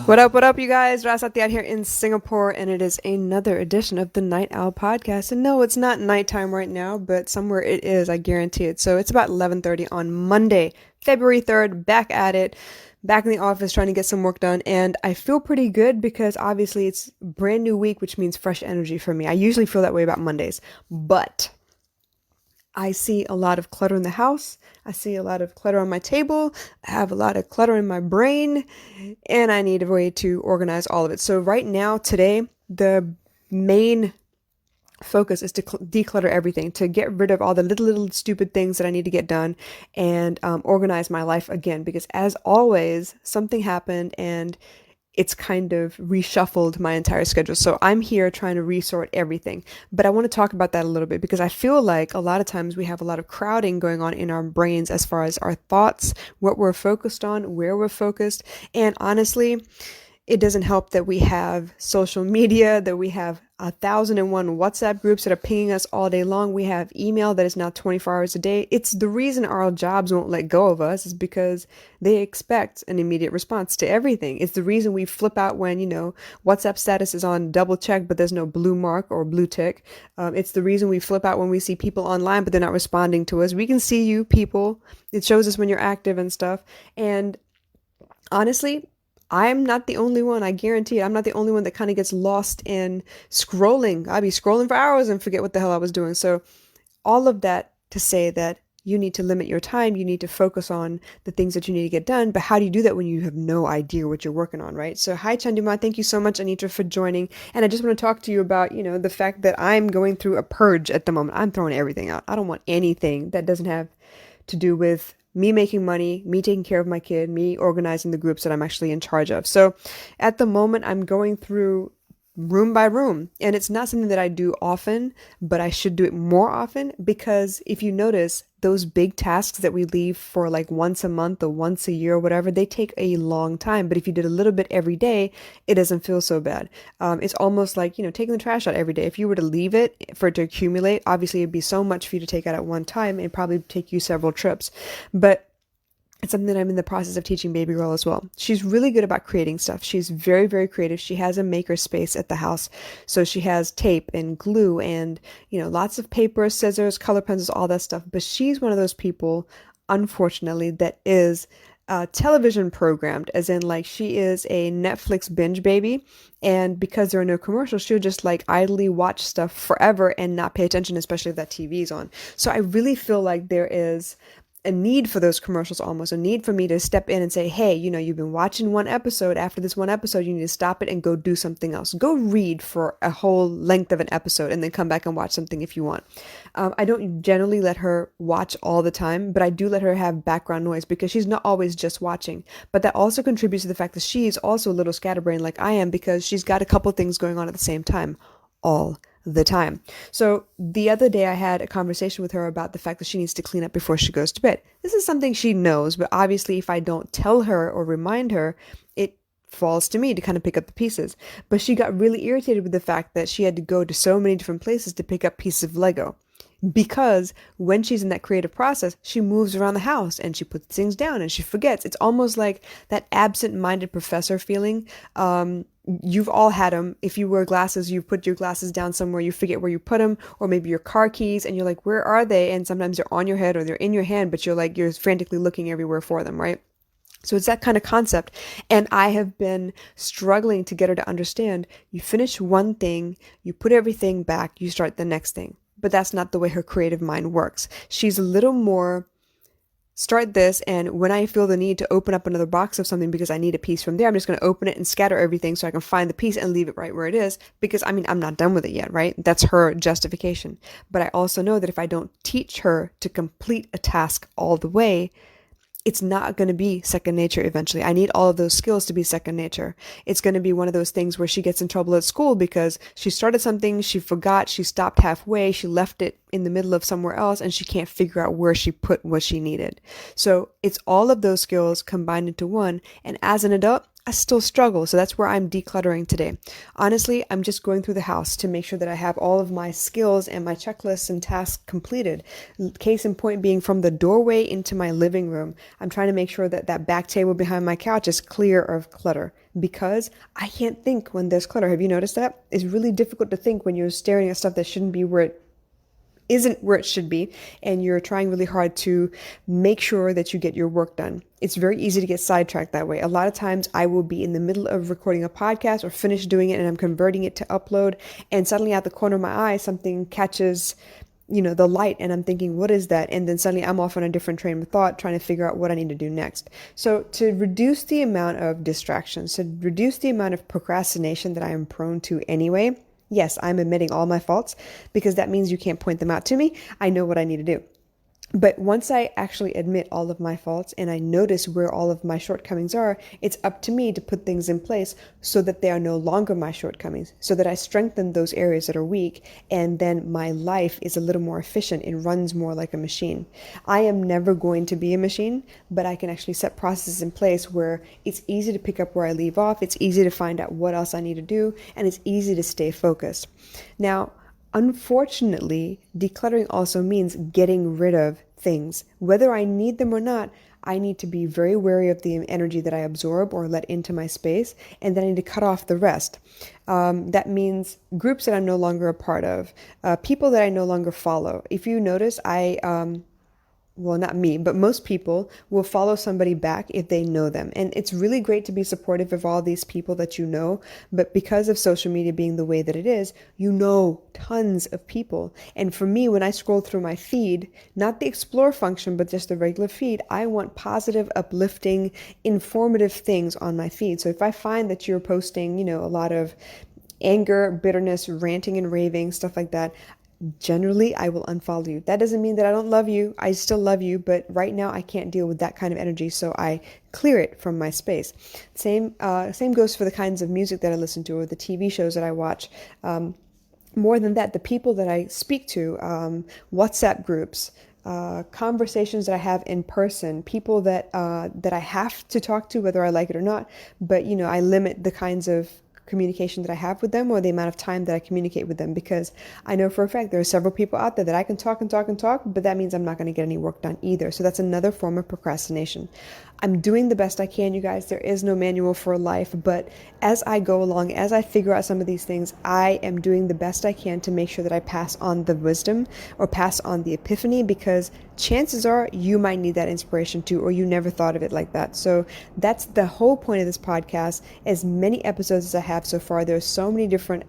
What up, you guys? Rasati out here in Singapore, and it is another edition of the Night Owl Podcast. And no, it's not nighttime right now, but somewhere it is, I guarantee it. So it's about 11:30 on Monday, February 3rd, back at it, back in the office trying to get some work done. And I feel pretty good because obviously it's a brand new week, which means fresh energy for me. I usually feel that way about Mondays, but I see a lot of clutter in the house. I see a lot of clutter on my table. I have a lot of clutter in my brain, and I need a way to organize all of it. So right now, today, the main focus is to declutter everything, to get rid of all the little stupid things that I need to get done, and organize my life again. Because as always, something happened and it's kind of reshuffled my entire schedule. So I'm here trying to resort everything. But I want to talk about that a little bit because I feel like a lot of times we have a lot of crowding going on in our brains as far as our thoughts, what we're focused on, where we're focused. And honestly, it doesn't help that we have social media, that we have 1,001 WhatsApp groups that are pinging us all day long. We have email that is now 24 hours a day. It's the reason our jobs won't let go of us is because they expect an immediate response to everything. It's the reason we flip out when, WhatsApp status is on double check, but there's no blue mark or blue tick. It's the reason we flip out when we see people online, but they're not responding to us. We can see you people. It shows us when you're active and stuff. And honestly, I'm not the only one. I guarantee it. I'm not the only one that kind of gets lost in scrolling. I'd be scrolling for hours and forget what the hell I was doing. So all of that to say that you need to limit your time. You need to focus on the things that you need to get done. But how do you do that when you have no idea what you're working on, right? So hi, Chandima. Thank you so much, Anitra, for joining. And I just want to talk to you about, the fact that I'm going through a purge at the moment. I'm throwing everything out. I don't want anything that doesn't have to do with me making money, me taking care of my kid, me organizing the groups that I'm actually in charge of. So at the moment, I'm going through room by room, and it's not something that I do often, but I should do it more often because if you notice, those big tasks that we leave for like once a month or once a year or whatever, they take a long time. But if you did a little bit every day, it doesn't feel so bad. It's almost like, taking the trash out every day. If you were to leave it for it to accumulate, obviously it'd be so much for you to take out at one time. It'd probably take you several trips. But it's something that I'm in the process of teaching baby girl as well. She's really good about creating stuff. She's very, very creative. She has a maker space at the house. So she has tape and glue and, lots of paper, scissors, color pencils, all that stuff. But she's one of those people, unfortunately, that is television programmed, as in like she is a Netflix binge baby. And because there are no commercials, she'll just like idly watch stuff forever and not pay attention, especially if that TV is on. So I really feel like there is a need for those commercials, almost a need for me to step in and say, hey, you've been watching one episode. After this one episode, you need to stop it and go do something else. Go read for a whole length of an episode and then come back and watch something if you want. I don't generally let her watch all the time, but I do let her have background noise because she's not always just watching. But that also contributes to the fact that she is also a little scatterbrained like I am because she's got a couple things going on at the same time all the time. So the other day I had a conversation with her about the fact that she needs to clean up before she goes to bed. This is something she knows, but obviously if I don't tell her or remind her, it falls to me to kind of pick up the pieces. But she got really irritated with the fact that she had to go to so many different places to pick up pieces of Lego. Because when she's in that creative process, she moves around the house and she puts things down and she forgets. It's almost like that absent-minded professor feeling. You've all had them. If you wear glasses, you put your glasses down somewhere, you forget where you put them, or maybe your car keys and you're like, where are they? And sometimes they're on your head or they're in your hand, but you're frantically looking everywhere for them, right? So it's that kind of concept. And I have been struggling to get her to understand, you finish one thing, you put everything back, you start the next thing. But that's not the way her creative mind works. She's a little more start this, and when I feel the need to open up another box of something because I need a piece from there, I'm just going to open it and scatter everything so I can find the piece and leave it right where it is because I'm not done with it yet, right? That's her justification. But I also know that if I don't teach her to complete a task all the way, it's not going to be second nature eventually. I need all of those skills to be second nature. It's going to be one of those things where she gets in trouble at school because she started something, she forgot, she stopped halfway, she left it in the middle of somewhere else, and she can't figure out where she put what she needed. So it's all of those skills combined into one. And as an adult, I still struggle. So that's where I'm decluttering today. Honestly, I'm just going through the house to make sure that I have all of my skills and my checklists and tasks completed. Case in point being from the doorway into my living room. I'm trying to make sure that that back table behind my couch is clear of clutter because I can't think when there's clutter. Have you noticed that? It's really difficult to think when you're staring at stuff that shouldn't be where it isn't where it should be, and you're trying really hard to make sure that you get your work done. It's very easy to get sidetracked that way. A lot of times I will be in the middle of recording a podcast or finish doing it and I'm converting it to upload, and suddenly out the corner of my eye something catches the light, and I'm thinking, what is that? And then suddenly I'm off on a different train of thought trying to figure out what I need to do next. So to reduce the amount of distractions, to reduce the amount of procrastination that I am prone to anyway, yes, I'm admitting all my faults because that means you can't point them out to me. I know what I need to do. But once I actually admit all of my faults and I notice where all of my shortcomings are, it's up to me to put things in place so that they are no longer my shortcomings, so that I strengthen those areas that are weak, and then my life is a little more efficient. It runs more like a machine. I am never going to be a machine, but I can actually set processes in place where it's easy to pick up where I leave off, it's easy to find out what else I need to do, and it's easy to stay focused. Now, unfortunately, decluttering also means getting rid of things. Whether I need them or not, I need to be very wary of the energy that I absorb or let into my space, and then I need to cut off the rest. That means groups that I'm no longer a part of, people that I no longer follow. If you notice, well, not me, but most people will follow somebody back if they know them. And it's really great to be supportive of all these people that you know. But because of social media being the way that it is, you know tons of people. And for me, when I scroll through my feed, not the explore function, but just the regular feed, I want positive, uplifting, informative things on my feed. So if I find that you're posting, a lot of anger, bitterness, ranting and raving, stuff like that, generally I will unfollow you. That doesn't mean that I don't love you. I still love you, but right now I can't deal with that kind of energy, so I clear it from my space. Same goes for the kinds of music that I listen to or the TV shows that I watch. More than that, the people that I speak to, WhatsApp groups, conversations that I have in person, people that I have to talk to whether I like it or not, but I limit the kinds of communication that I have with them or the amount of time that I communicate with them, because I know for a fact there are several people out there that I can talk and talk and talk, but that means I'm not going to get any work done either. So that's another form of procrastination. I'm doing the best I can, you guys. There is no manual for life, but as I go along, as I figure out some of these things, I am doing the best I can to make sure that I pass on the wisdom or pass on the epiphany, because chances are you might need that inspiration too, or you never thought of it like that. So that's the whole point of this podcast. As many episodes as I have so far, there's so many different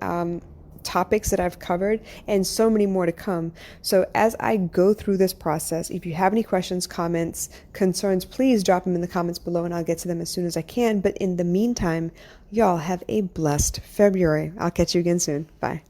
topics that I've covered and so many more to come. So as I go through this process, if you have any questions, comments, concerns, please drop them in the comments below and I'll get to them as soon as I can. But in the meantime, y'all have a blessed February. I'll catch you again soon. Bye.